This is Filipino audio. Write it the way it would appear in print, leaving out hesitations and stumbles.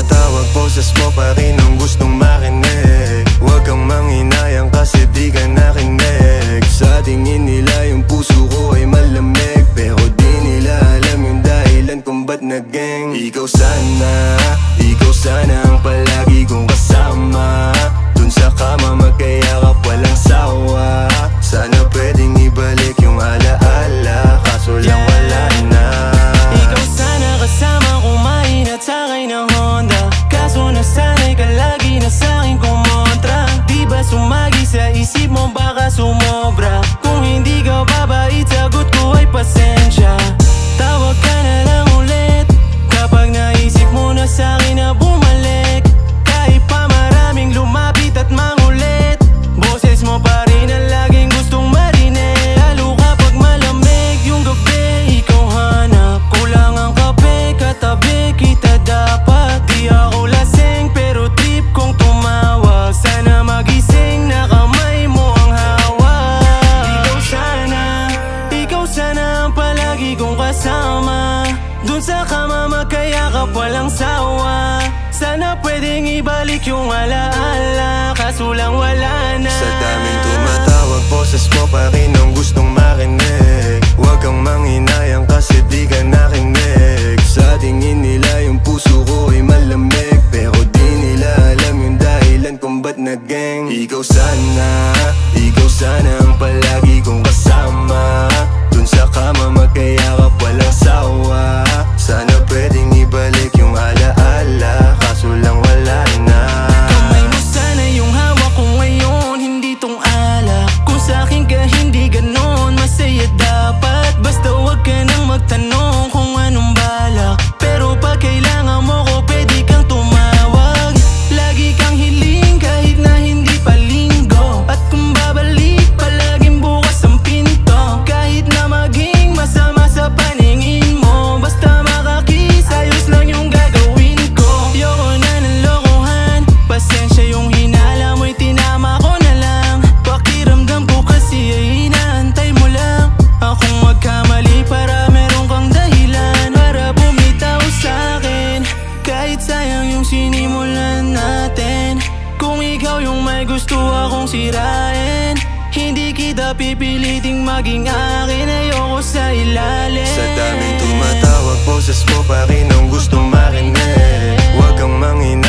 tumatawag, boses mo pa rin ang gustong makinig. Huwag kang manghinayang kasi di ka nakinig. Sa tingin nila yung puso ko ay malamig, pero di nila alam yung dahilan kung ba't naging ikaw sana ang palagi kong kasama. Dun sa kama magkayakap walang sawa. Sana pwedeng ibalik yung alaala, kaso lang wala na. Ikaw sana kasama kumain at sakay ng Honda, kaso nasanay ka lagi na sa'king kumontra. Di ba sumagi sa isip mo baka sumobra? Kung hindi ka babait sagot ko ay pasensya. Tawag ka na lang ulit kapag naisip mo na sa'kin na bumalik. Kahit pa maraming lumapit at mangulit, boses mo pa rin ang laging gustong marinig. Lalo kapag malamig yung gabi, ikaw hanap. Kulang ang kape, katabi kita dapat. Di ako lasing pero trip kong tumawag. Sana magising na kamay mo ang hawak. Ikaw sana ang palagi kong kasama. Dun sa kama magkayakap walang sawa. Sana pwedeng ibalik yung alaala, kaso lang wala na. Sa daming tumatawag, boses mo pa rin ang gustong makinig. Huwag kang manghinayang kasi di ka nakinig. Sa tingin nila yung puso ko ay malamig, pero di nila alam yung dahilan kung ba't naging ikaw sana ang palagi kong kasama. Dun sa kama magkayakap walang sawa. Sana pwedeng ibalik yung alaala, kaso lang wala na. Kamay mo sana yung hawak ko ngayon, hindi tong alak. Kung sa'kin ka hindi ganon, masaya dapat. Basta wag ka nang magtanong kung anong balak. Pero pag kailangan mo ko, pwede kang tumawag. Lagi kang hiling kahit na hindi pa linggo. At kung babalik, palaging bukas ang pinto. Kahit na maging masama sa paningin mo, basta makakiss, ayos lang yung gagawin ko. Yoko na ng lokohan, pasensya yung hinala mo'y tinama ko na lang. Pakiramdam ko kasi ay inaantay mo lang akong magkamali para meron kang dahilan para bumitaw sa'kin. Kahit sayang yung sinimulan natin, kung ikaw yung may gusto akong sirain, hindi kita pipiliting maging akin, ayoko sa ilalim. Sa daming tumatawag, boses mo pa rin ang gustong makinig. Huwag kang manghinayang